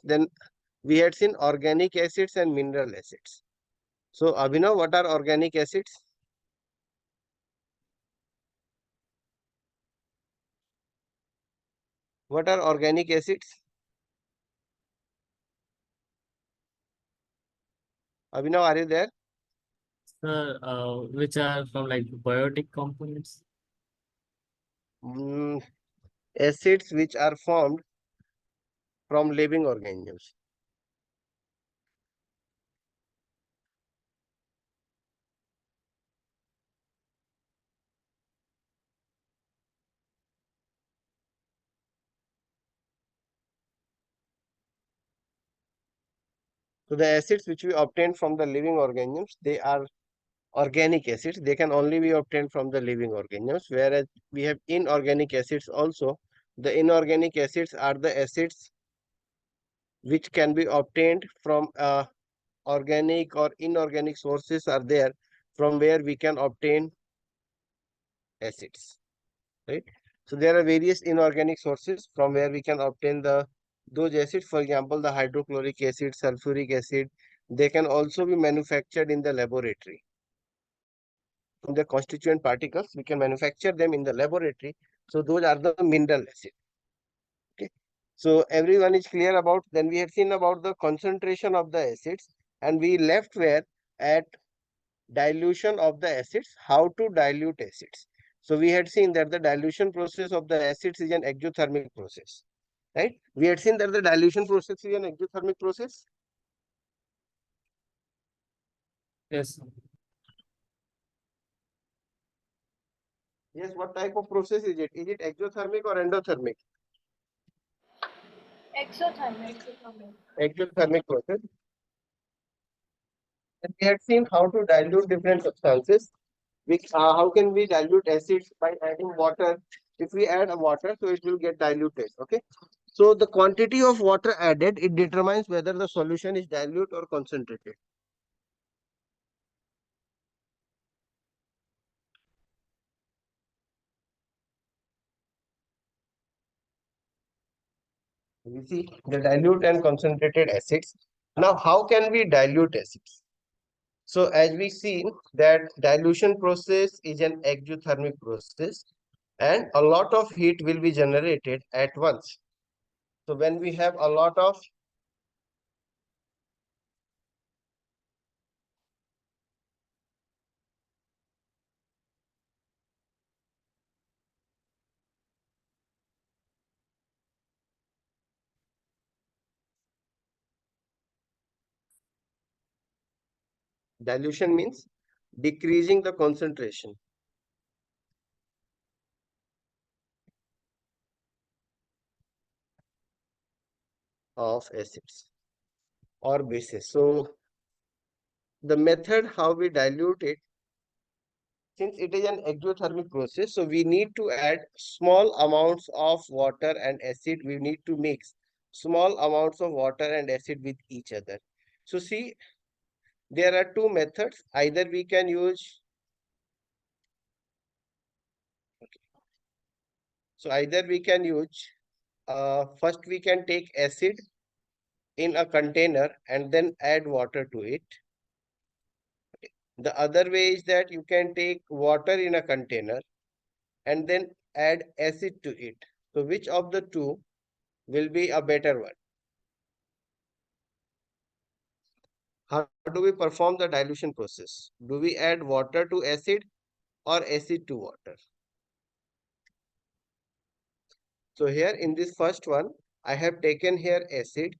then we had seen organic acids and mineral acids. So Abhinav, what are organic acids? What are organic acids? Abhinav, are you there? Sir, which are from like biotic components? Acids which are formed from living organisms. So the acids which we obtain from the living organisms, they are organic acids. They can only be obtained from the living organisms, whereas we have inorganic acids also. The inorganic acids are the acids which can be obtained from organic or inorganic sources are there from where we can obtain acids, right? So there are various inorganic sources from where we can obtain those acids. For example, the hydrochloric acid, sulfuric acid, they can also be manufactured in the laboratory. From the constituent particles, we can manufacture them in the laboratory. So those are the mineral acids. Okay. So everyone is clear about, then we have seen about the concentration of the acids, and we left where at dilution of the acids, how to dilute acids. So we had seen that the dilution process of the acids is an exothermic process, right? We had seen that the dilution process is an exothermic process. Yes. Yes, what type of process is it? Is it exothermic or endothermic? Exothermic. Exothermic process. And we had seen how to dilute different substances. How can we dilute acids? By adding water. If we add water, so it will get diluted. Okay. So the quantity of water added, it determines whether the solution is dilute or concentrated. We see the dilute and concentrated acids. Now, how can we dilute acids? So as we see that dilution process is an exothermic process and a lot of heat will be generated at once. So when we have a lot of dilution means decreasing the concentration of acids or bases. So the method how we dilute it, since it is an exothermic process, so we need to add small amounts of water and acid. We need to mix small amounts of water and acid with each other. So see, there are two methods. Either we can use, first we can take acid in a container and then add water to it. The other way is that you can take water in a container and then add acid to it. So which of the two will be a better one? How do we perform the dilution process? Do we add water to acid or acid to water? So here in this first one, I have taken here acid.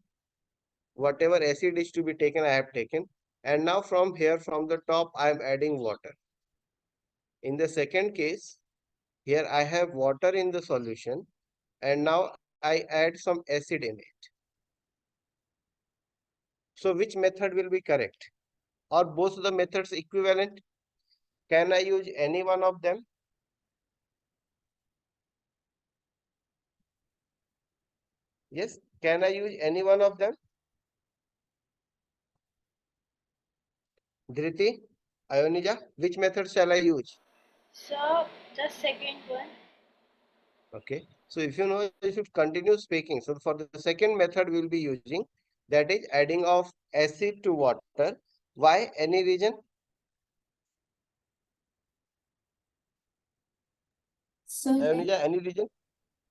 Whatever acid is to be taken, I have taken. And now from here, from the top, I am adding water. In the second case, here I have water in the solution. And now I add some acid in it. So which method will be correct? Are both the methods equivalent? Can I use any one of them? Yes, can I use any one of them? Dhriti, Ionija, which method shall I use? So the second one. Okay. So if you know, you should continue speaking. So for the second method we will be using, that is adding of acid to water. Why? Any reason? So Anuja, any reason?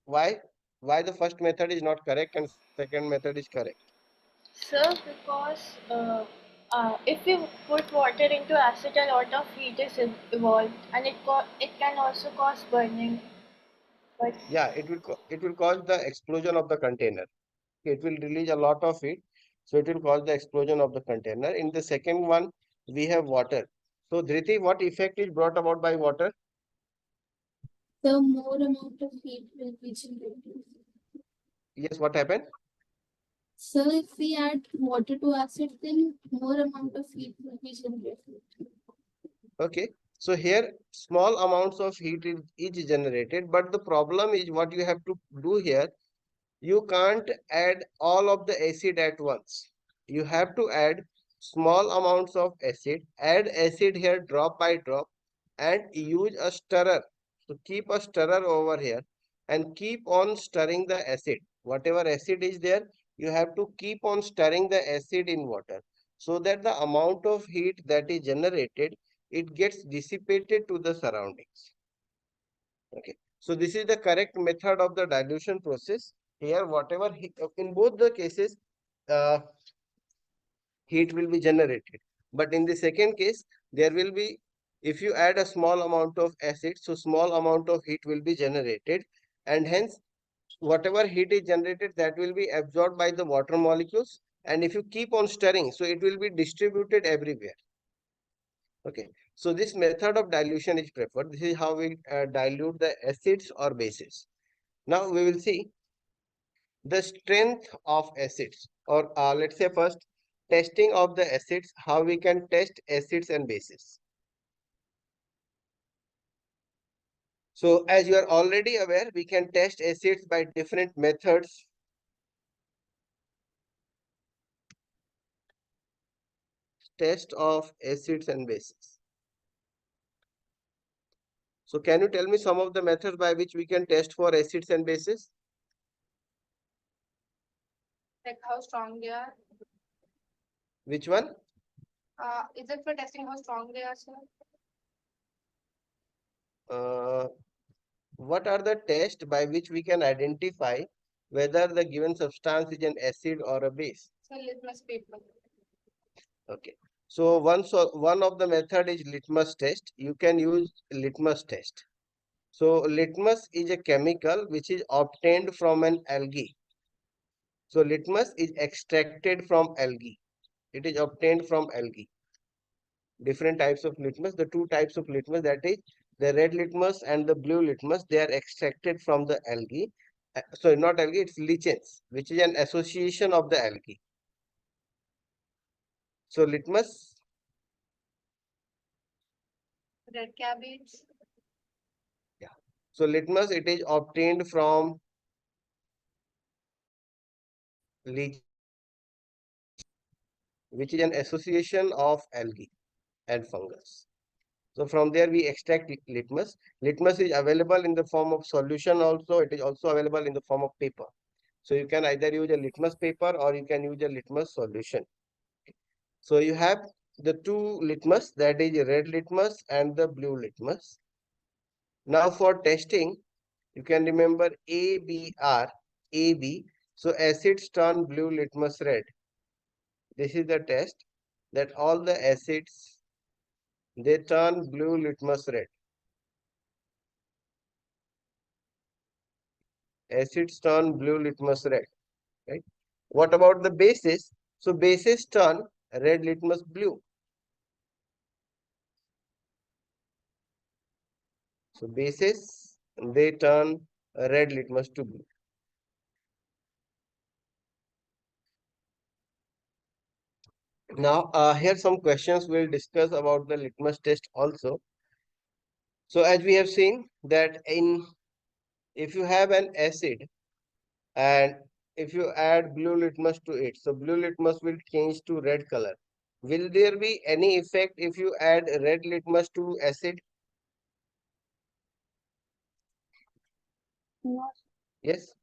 Why? Why the first method is not correct and second method is correct? Sir, because if you put water into acid, a lot of heat is evolved, and it can also cause burning. But Yeah, it will cause the explosion of the container. It will release a lot of heat, so it will cause the explosion of the container. In the second one, we have water. So Dhriti, what effect is brought about by water? the more amount of heat will be generated. Yes, what happened? So if we add water to acid, then more amount of heat will be generated. Okay, so here small amounts of heat is generated, but the problem is what you have to do here. You can't add all of the acid at once. You have to add small amounts of acid. Add acid here drop by drop and use a stirrer. So keep a stirrer over here and keep on stirring the acid. Whatever acid is there, you have to keep on stirring the acid in water so that the amount of heat that is generated, it gets dissipated to the surroundings. Okay, so this is the correct method of the dilution process. Here, whatever heat, in both the cases, uh, heat will be generated. But in the second case, there will be, if you add a small amount of acid, so small amount of heat will be generated, and hence whatever heat is generated, that will be absorbed by the water molecules. And if you keep on stirring, so it will be distributed everywhere. Okay, so this method of dilution is preferred. This is how we dilute the acids or bases. Now we will see the strength of acids, or let's say first testing of the acids, how we can test acids and bases. So as you are already aware, we can test acids by different methods. Test of acids and bases. So can you tell me some of the methods by which we can test for acids and bases? Like how strong they are. Which one? Is it for testing how strong they are, sir? Uh, what are the tests by which we can identify whether the given substance is an acid or a base? So litmus paper. Okay. So one of the method is litmus test. You can use litmus test. So litmus is a chemical which is obtained from an algae. So litmus is extracted from algae. It is obtained from algae. Different types of litmus. The two types of litmus, that is the red litmus and the blue litmus, they are extracted from the algae. Sorry, not algae, it's lichens, which is an association of the algae. So litmus. Red cabbage. Yeah. So litmus, it is obtained from lichens, which is an association of algae and fungus. So from there we extract litmus. Litmus is available in the form of solution also. It is also available in the form of paper. So you can either use a litmus paper or you can use a litmus solution. So you have the two litmus, that is red litmus and the blue litmus. Now for testing, you can remember ABR, AB. So acids turn blue, litmus red. This is the test that all the acids, they turn blue, litmus red. Acids turn blue, litmus red, right? What about the bases? So bases turn red, litmus blue. So bases, they turn red litmus to blue. Now, here some questions we'll discuss about the litmus test also. So as we have seen that if you have an acid and if you add blue litmus to it, so blue litmus will change to red color. Will there be any effect if you add red litmus to acid? No. Yes.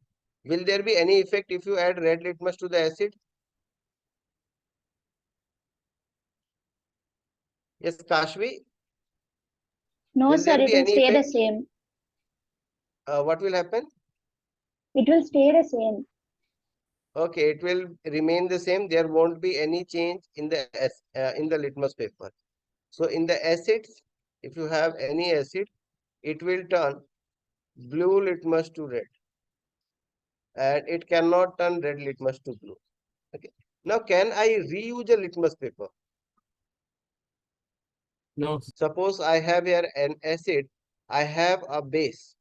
Will there be any effect if you add red litmus to the acid? Yes, Kashvi, No, will sir, there it be will any stay the effect? same. What will happen? It will stay the same. Okay, it will remain the same. There won't be any change in the litmus paper. So in the acids, if you have any acid, it will turn blue litmus to red, and it cannot turn red litmus to blue. Okay. Now, can I reuse a litmus paper? No. Suppose I have here an acid, I have a base.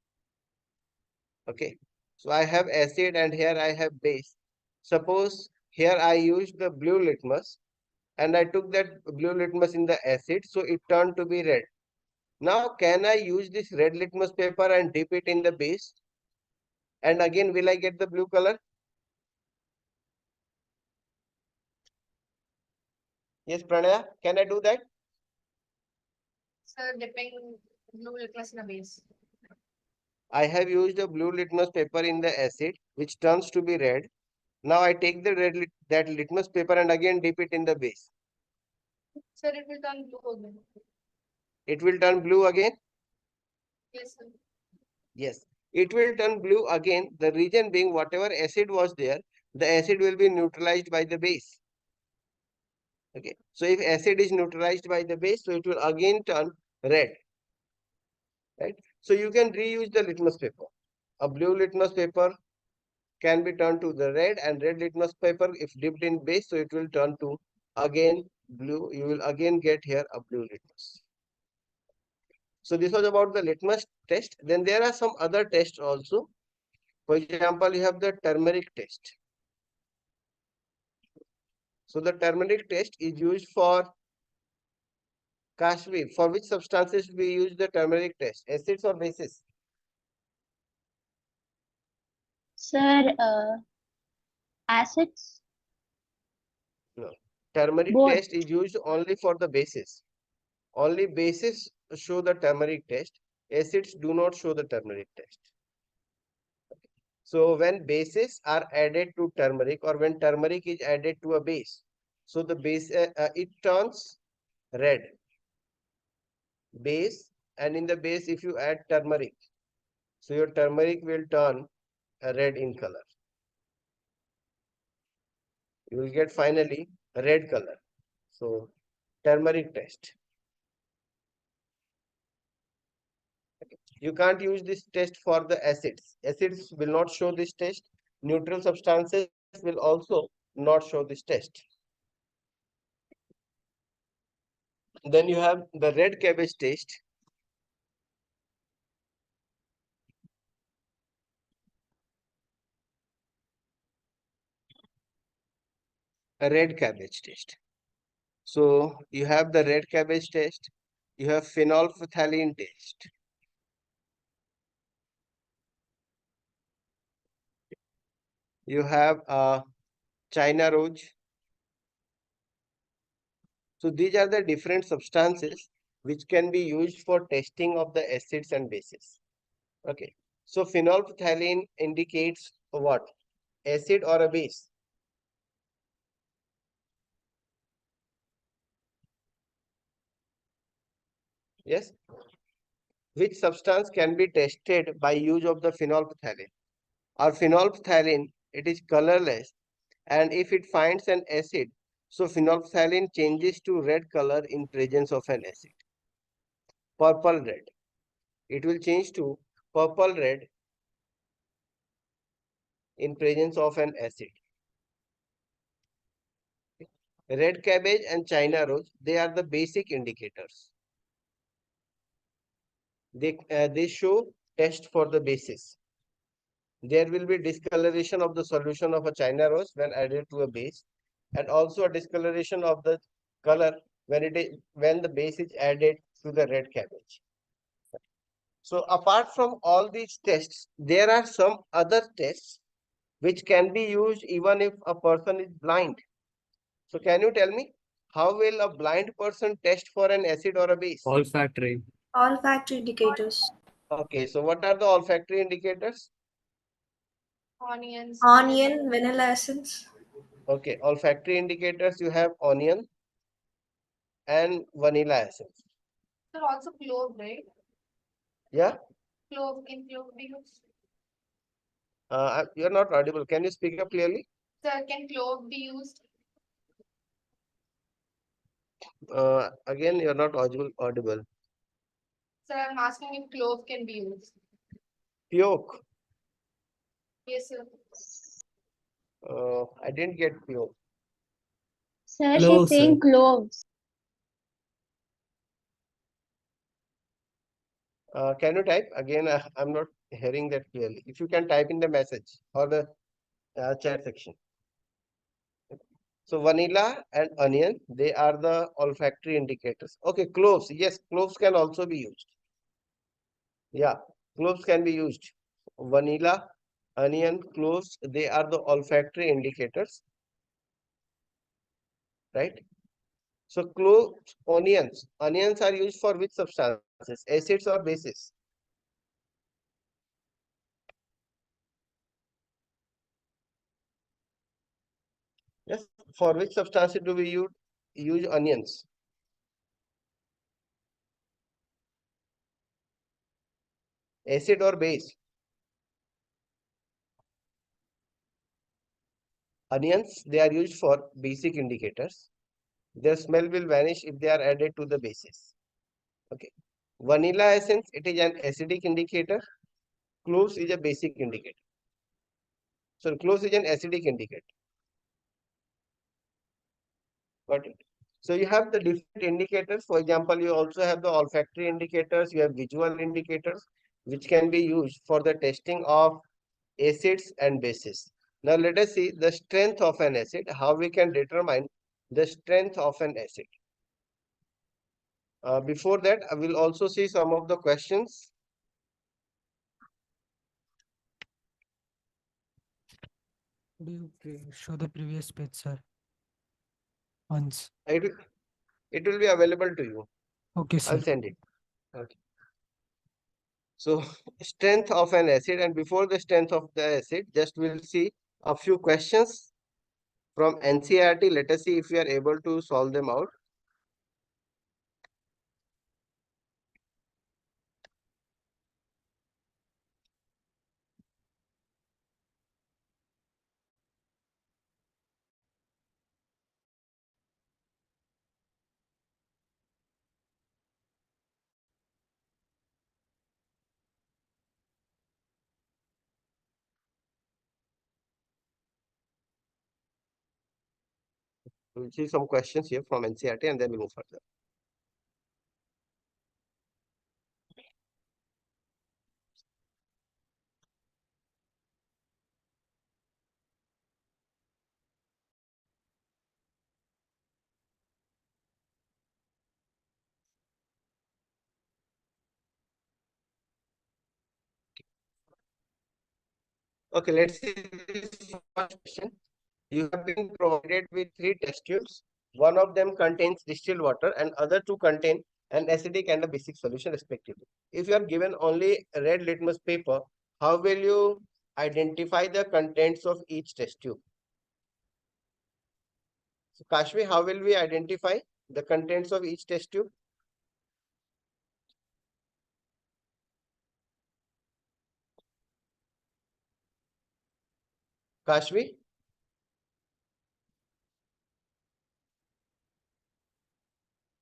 Okay. So I have acid and here I have base. Suppose here I used the blue litmus and I took that blue litmus in the acid, so it turned to be red. Now, can I use this red litmus paper and dip it in the base? And again, will I get the blue color? Yes, Pranaya, can I do that? Sir, dipping blue litmus in a base. I have used a blue litmus paper in the acid, which turns to be red. Now I take the that litmus paper and again dip it in the base. Sir, it will turn blue again. It will turn blue again? Yes, sir. Yes. It will turn blue again. The reason being whatever acid was there, the acid will be neutralized by the base. Okay. So if acid is neutralized by the base, so it will again turn red. Right. So you can reuse the litmus paper. A blue litmus paper can be turned to the red, and red litmus paper, if dipped in base, so it will turn to again blue. You will again get here a blue litmus. So this was about the litmus test. Then there are some other tests also. For example, you have the turmeric test. So the turmeric test is used for Kashmir. For which substances we use the turmeric test? Acids or bases? Sir, acids, No. Turmeric both. test is used only for the bases. Only bases show the turmeric test. Acids do not show the turmeric test. So when bases are added to turmeric, or when turmeric is added to a base, so the base it turns red. Base, and in the base if you add turmeric, so your turmeric will turn red in color. You will get finally a red color. So turmeric test. You can't use this test for the acids. Acids will not show this test. Neutral substances will also not show this test. Then you have the red cabbage test. A red cabbage test. So you have the red cabbage test. You have phenolphthalein test. You have China rose. So these are the different substances which can be used for testing of the acids and bases. Okay. So phenolphthalein indicates what? Acid or a base? Yes. Which substance can be tested by use of the phenolphthalein? Or phenolphthalein, it is colorless, and if it finds an acid, so phenolphthalein changes to red color in presence of an acid. Purple red. It will change to purple red in presence of an acid. Red cabbage and China rose, they are the basic indicators. They show test for the bases. There will be discoloration of the solution of a China rose when added to a base, and also a discoloration of the color when the base is added to the red cabbage. So apart from all these tests, there are some other tests which can be used even if a person is blind. So can you tell me, how will a blind person test for an acid or a base? Olfactory. Olfactory indicators. Okay, so what are the olfactory indicators? Onions. Onion, vanilla essence. Okay, olfactory indicators, you have onion and vanilla essence. Sir, also clove, right? Yeah, Clove, can clove be used? you're not audible. Can you speak up clearly? Sir, can clove be used? Again, you're not audible. Sir, I'm asking if clove can be used. Puke. Yes, sir. I didn't get puke. Sir, she's Cloves, saying sir. cloves. Can you type again? I'm not hearing that clearly. If you can type in the message or the chat section. So vanilla and onion, they are the olfactory indicators. Okay, cloves. Yes, cloves can also be used. Yeah, cloves can be used. Vanilla, onion, cloves, they are the olfactory indicators, right? So cloves, onions. Onions are used for which substances? Acids or bases? Yes, for which substances do we use onions? Acid or base? Onions, they are used for basic indicators. Their smell will vanish if they are added to the bases. Okay. Vanilla essence, it is an acidic indicator. Cloves is a basic indicator. So cloves is an acidic indicator. Got it. So you have the different indicators. For example, you also have the olfactory indicators. You have visual indicators, which can be used for the testing of acids and bases. Now let us see the strength of an acid, how we can determine the strength of an acid. Before that, I will also see some of the questions. Could you show the previous page, sir? Once. It will be available to you. Okay, sir. I'll send it. Okay. So strength of an acid, and before the strength of the acid, just we'll see a few questions from NCERT. Let us see if we are able to solve them out. We'll see some questions here from NCERT and then we'll move further. Okay, let's see this first question. You have been provided with 3 test tubes. One of them contains distilled water and other 2 contain an acidic and a basic solution respectively. If you are given only a red litmus paper, how will you identify the contents of each test tube? So Kashmi, how will we identify the contents of each test tube? Kashmi?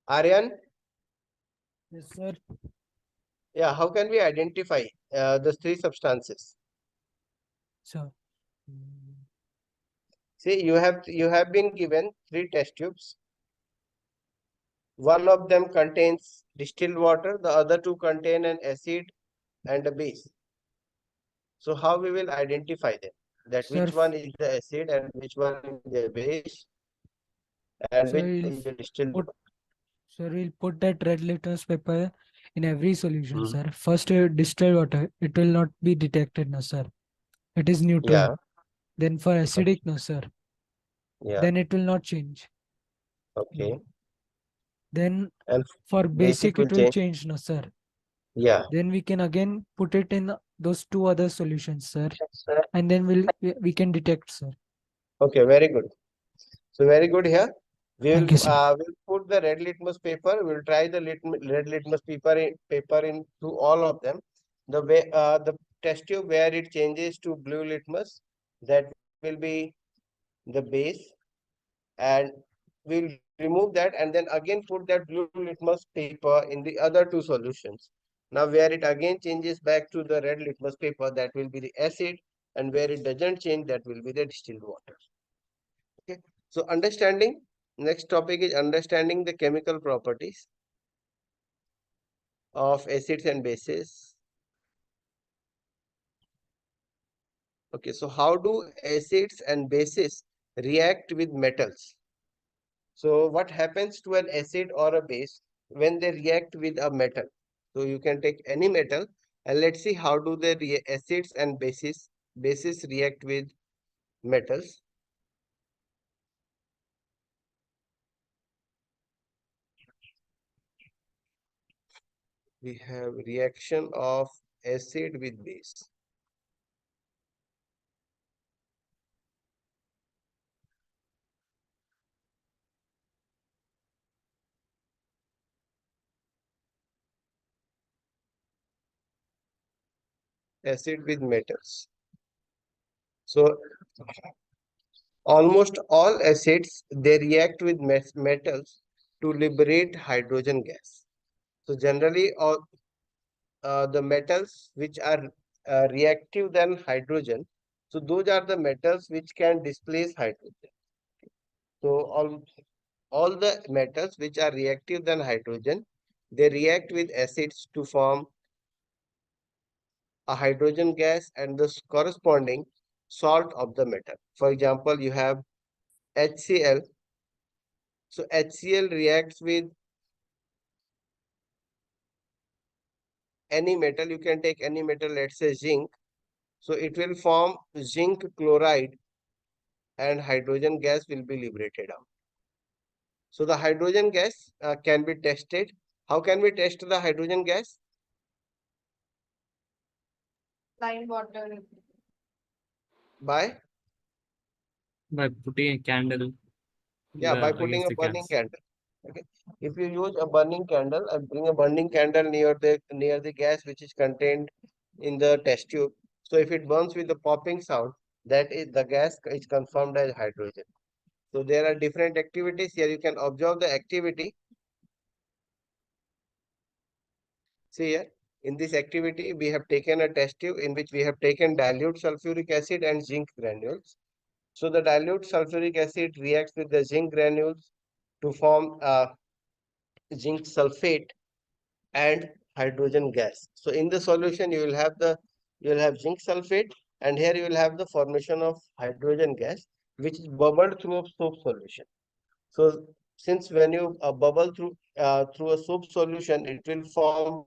Aryan? Yes, sir. Yeah, how can we identify the 3 substances? Sir. See, you have been given 3 test tubes. One of them contains distilled water, the other 2 contain an acid and a base. So how we will identify them? That Sir, which one is the acid and which one is the base and Sir, which we'll is the distilled put- water. Sir, we'll put that red litmus paper in every solution, Mhm. sir. First, distilled water, it will not be detected, no, sir. It is neutral. Yeah, Then for acidic, no, sir. yeah, Then it will not change. okay. Then And for basic basic, will it will change. change, no, sir. Yeah. Then we can again put it in those two other solutions, sir, Sir. and then we can detect, sir. Okay, very good. So very good here. Thank you, sir. We'll put the red litmus paper. We'll try the red litmus paper in through all of them. The test tube where it changes to blue litmus, that will be the base, and we'll remove that and then again put that blue litmus paper in the other two solutions. Now where it again changes back to the red litmus paper, that will be the acid, and where it doesn't change, that will be the distilled water. Okay. So understanding, next topic is understanding the chemical properties of acids and bases. Okay, so how do acids and bases react with metals? So what happens to an acid or a base when they react with a metal? So you can take any metal and let's see how do the acids and bases react with metals. We have reaction of acid with base. Acid with metals. So almost all acids, they react with metals to liberate hydrogen gas. So generally all the metals which are reactive than hydrogen, so those are the metals which can displace hydrogen. So all the metals which are reactive than hydrogen, they react with acids to form a hydrogen gas and the corresponding salt of the metal. For example, you have HCl. So HCl reacts with any metal. You can take any metal, let's say zinc. So it will form zinc chloride and hydrogen gas will be liberated out. So the hydrogen gas can be tested. How can we test the hydrogen gas? Lime water. By putting a candle by putting against a the burning gas. candle. Okay. If you use a burning candle and bring a burning candle near the gas which is contained in the test tube, so if it burns with the popping sound, that is the gas is confirmed as hydrogen. So there are different activities here. You can observe the activity. See here, in this activity, we have taken a test tube in which we have taken dilute sulfuric acid and zinc granules. So the dilute sulfuric acid reacts with the zinc granules to form zinc sulfate and hydrogen gas. So in the solution, you will have zinc sulfate, and here you will have the formation of hydrogen gas, which is bubbled through a soap solution. So since when you bubble through a soap solution, it will form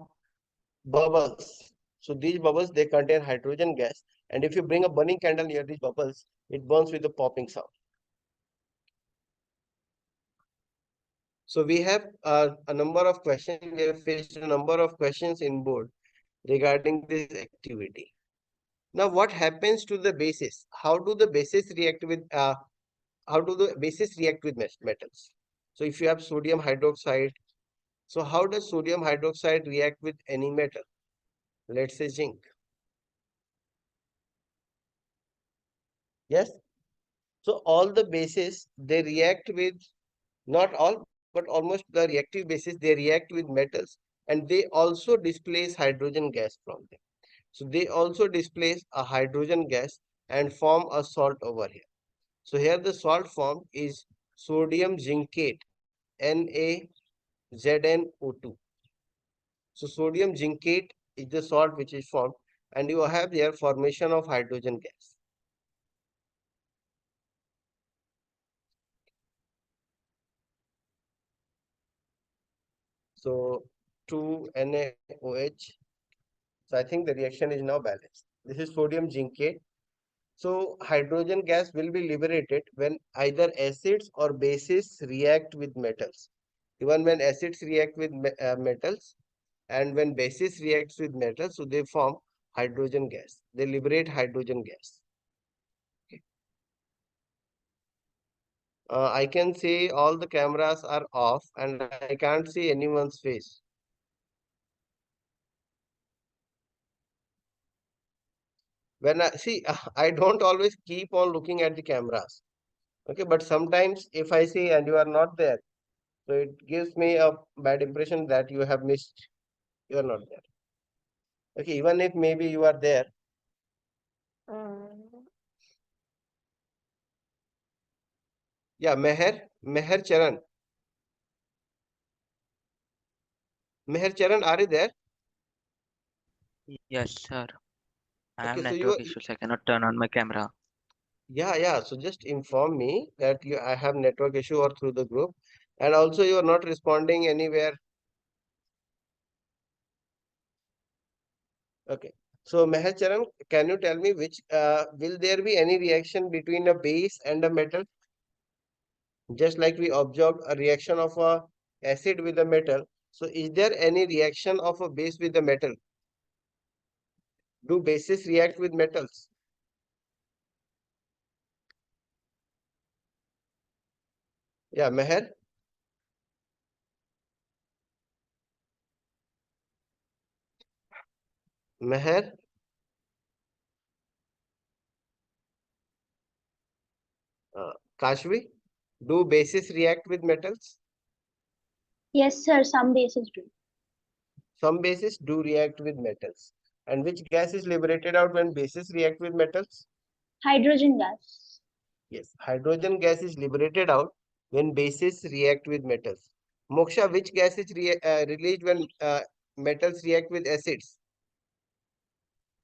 bubbles. So these bubbles, they contain hydrogen gas, and if you bring a burning candle near these bubbles, it burns with a popping sound. So we have a number of questions. We have faced a number of questions in board regarding this activity. Now, what happens to the bases? How do the bases react with metals? So if you have sodium hydroxide, so how does sodium hydroxide react with any metal? Let's say zinc. Yes. So all the bases, they react with, not all, but almost the reactive bases, they react with metals, and they also displace hydrogen gas from them. So they also displace a hydrogen gas and form a salt over here. So here the salt formed is sodium zincate, NaZnO2. So sodium zincate is the salt which is formed, and you have here formation of hydrogen gas. So 2NaOH. So I think the reaction is now balanced. This is sodium zincate. So hydrogen gas will be liberated when either acids or bases react with metals. Even when acids react with metals, and when bases reacts with metal, so they form hydrogen gas. They liberate hydrogen gas. Okay. I can see all the cameras are off and I can't see anyone's face. When I see, I don't always keep on looking at the cameras. Okay, but sometimes if I see and you are not there, so it gives me a bad impression that you have missed, you are not there. Okay, even if maybe you are there. Yeah, Meher Charan. Meher Charan, are you there? Yes, sir. I have Okay, so network issues. I cannot turn on my camera. yeah. So just inform me that I have network issue or through the group, and also you are not responding anywhere. Okay. So Meher Charan, can you tell me which will there be any reaction between a base and a metal? Just like we observed a reaction of a acid with a metal. So is there any reaction of a base with a metal? Do bases react with metals? Yeah, Meher. Meher. Kashvi. Do bases react with metals? Yes, sir. Some bases do. Some bases do react with metals. And which gas is liberated out when bases react with metals? Hydrogen gas. Yes, hydrogen gas is liberated out when bases react with metals. Moksha, which gas is released when metals react with acids?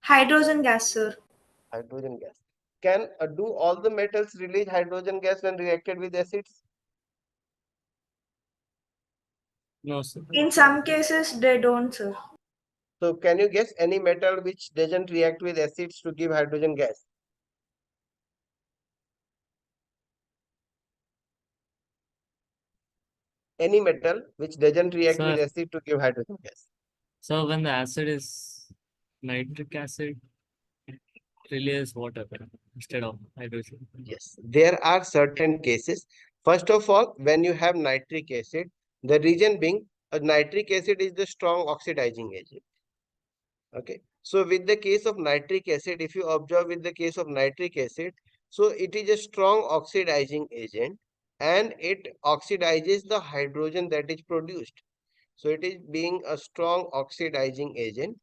Hydrogen gas, sir. Hydrogen gas. Can do all the metals release hydrogen gas when reacted with acids? No, sir. In some cases, they don't, sir. So can you guess any metal which doesn't react with acids to give hydrogen gas? Any metal which doesn't react with Sir, acid to give hydrogen gas? so when the acid is nitric acid, it releases water instead of hydrogen. Yes, there are certain cases. First of all, when you have nitric acid, the reason being nitric acid is the strong oxidizing agent. Okay, so with the case of nitric acid, if you observe with the case of nitric acid, so it is a strong oxidizing agent and it oxidizes the hydrogen that is produced. So it is being a strong oxidizing agent.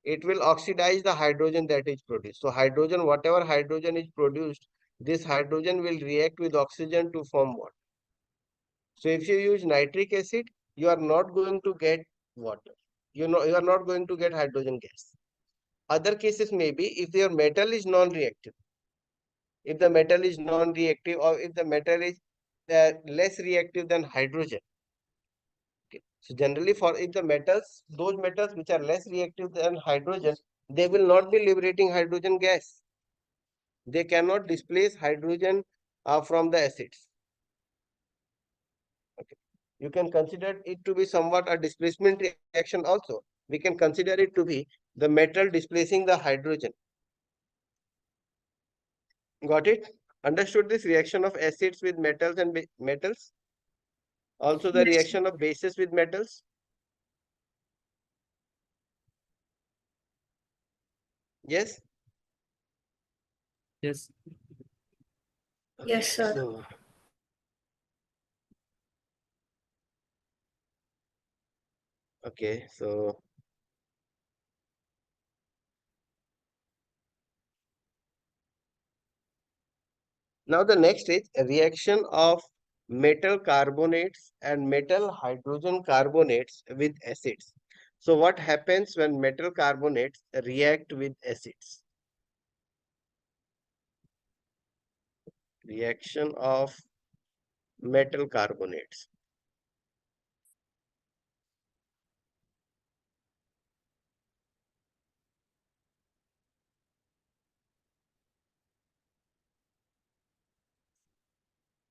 It will oxidize the hydrogen that is produced. So hydrogen, whatever hydrogen is produced, this hydrogen will react with oxygen to form water. So if you use nitric acid, you are not going to get water. You are not going to get hydrogen gas. Other cases may be if your metal is non-reactive. If the metal is non-reactive or if the metal is less reactive than hydrogen. Okay. So generally for if the metals, those metals which are less reactive than hydrogen, they will not be liberating hydrogen gas. They cannot displace hydrogen from the acids. Okay. You can consider it to be somewhat a displacement reaction also. We can consider it to be the metal displacing the hydrogen. Got it? Understood this reaction of acids with metals and metals? Also the Yes, sir. reaction of bases with metals? Yes? Yes. Yes, sir. So, okay, so now the next is a reaction of metal carbonates and metal hydrogen carbonates with acids. So what happens when metal carbonates react with acids? Reaction of metal carbonates.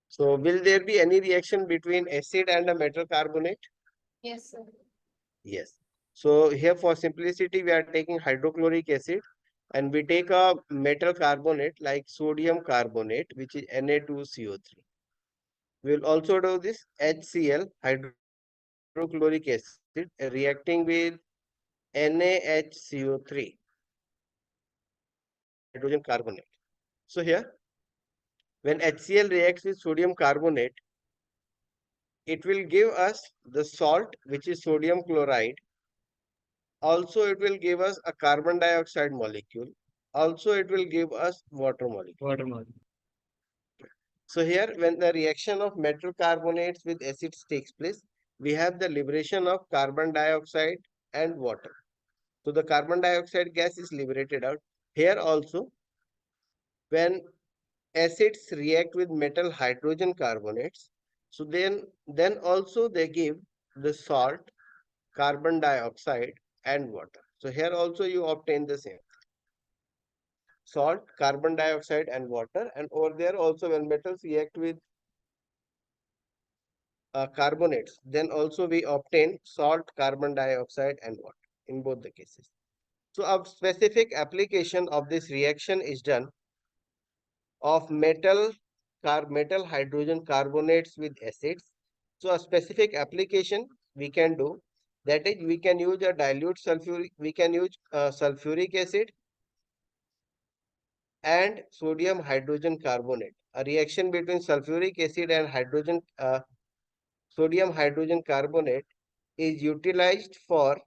So will there be any reaction between acid and a metal carbonate? Yes, sir. Yes. So here for simplicity, we are taking hydrochloric acid and we take a metal carbonate like sodium carbonate, which is Na2CO3. We will also do this HCl, hydrochloric acid, reacting with NaHCO3, hydrogen carbonate. So here, when HCl reacts with sodium carbonate, it will give us the salt, which is sodium chloride. Also, it will give us a carbon dioxide molecule. Also, it will give us water molecule. Water molecule. So here, when the reaction of metal carbonates with acids takes place, we have the liberation of carbon dioxide and water. So the carbon dioxide gas is liberated out. Here also, when acids react with metal hydrogen carbonates, so then also they give the salt, carbon dioxide and water. So here also you obtain the same salt, carbon dioxide and water, and over there also when metals react with carbonates, then also we obtain salt, carbon dioxide and water in both the cases. So a specific application of this reaction is done of metal hydrogen carbonates with acids. So a specific application we can do, that is we can use a dilute sulfuric, we can use sulfuric acid and sodium hydrogen carbonate. A reaction between sulfuric acid and sodium hydrogen carbonate is utilized for,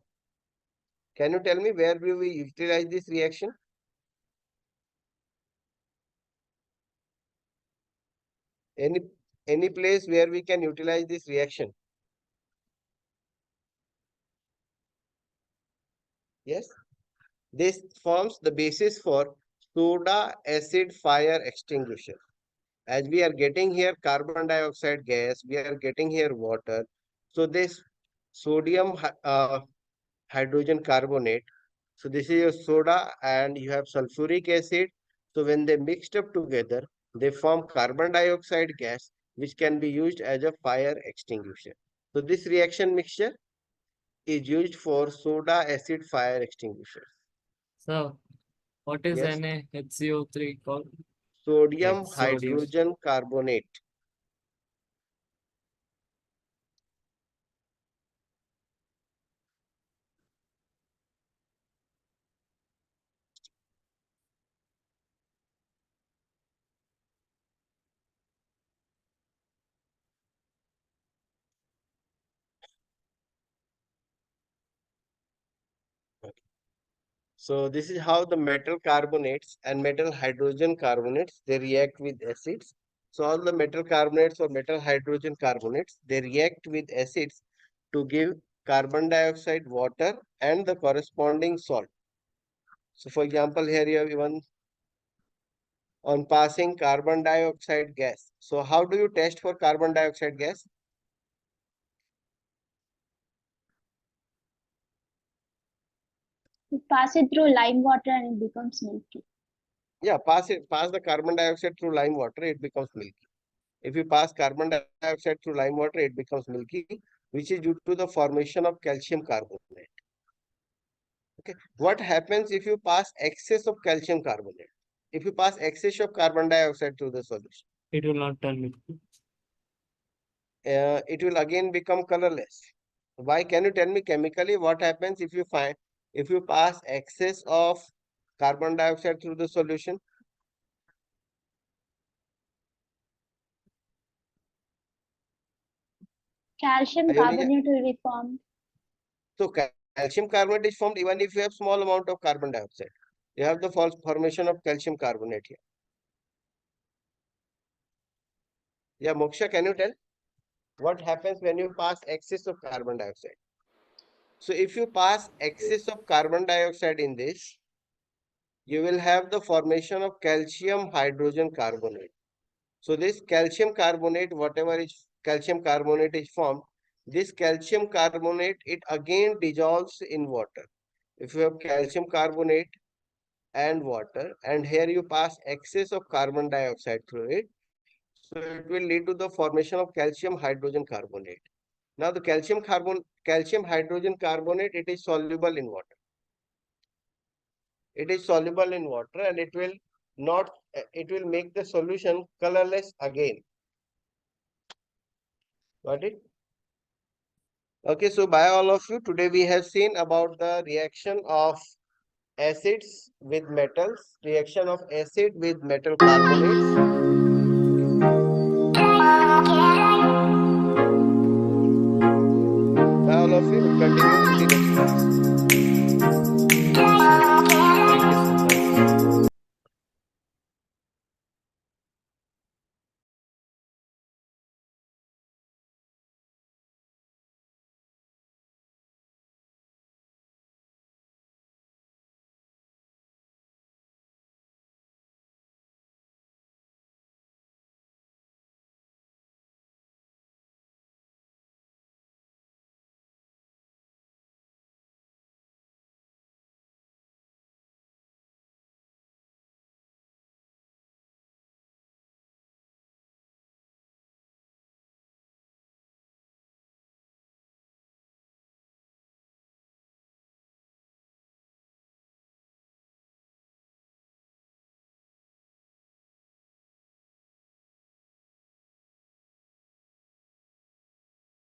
can you tell me where will we utilize this reaction? Any any place where we can utilize this reaction? Yes, this forms the basis for soda acid fire extinguisher. As we are getting here carbon dioxide gas, we are getting here water. So this sodium hydrogen carbonate. So this is your soda and you have sulfuric acid. So when they mixed up together, they form carbon dioxide gas, which can be used as a fire extinguisher. So this reaction mixture is used for soda acid fire extinguishers. So, what is Yes, NaHCO3 called? sodium Like sodium. hydrogen carbonate. So this is how the metal carbonates and metal hydrogen carbonates, they react with acids. So all the metal carbonates or metal hydrogen carbonates, they react with acids to give carbon dioxide, water and the corresponding salt. So for example, here you have even on passing carbon dioxide gas. So how do you test for carbon dioxide gas? You pass it through lime water and it becomes milky. Yeah, pass the carbon dioxide through lime water, it becomes milky. If you pass carbon dioxide through lime water, it becomes milky, which is due to the formation of calcium carbonate. Okay. What happens if you pass excess of calcium carbonate? If you pass excess of carbon dioxide through the solution, It will not turn milky. it will again become colorless. Why? Can you tell me chemically what happens if you pass excess of carbon dioxide through the solution? Calcium Ionic. carbonate will be formed. So calcium carbonate is formed even if you have small amount of carbon dioxide. You have the formation of calcium carbonate here. Yeah, Moksha, can you tell what happens when you pass excess of carbon dioxide? So if you pass excess of carbon dioxide in this, you will have the formation of calcium hydrogen carbonate. So this calcium carbonate, whatever is calcium carbonate is formed, this calcium carbonate, it again dissolves in water. If you have calcium carbonate and water, and here you pass excess of carbon dioxide through it, so it will lead to the formation of calcium hydrogen carbonate. Now the calcium hydrogen carbonate, it is soluble in water. It is soluble in water and it will make the solution colorless again. Got it? Okay, so by all of you, today we have seen about the reaction of acids with metals, reaction of acid with metal carbonates. By all of you, we'll continue in the next class.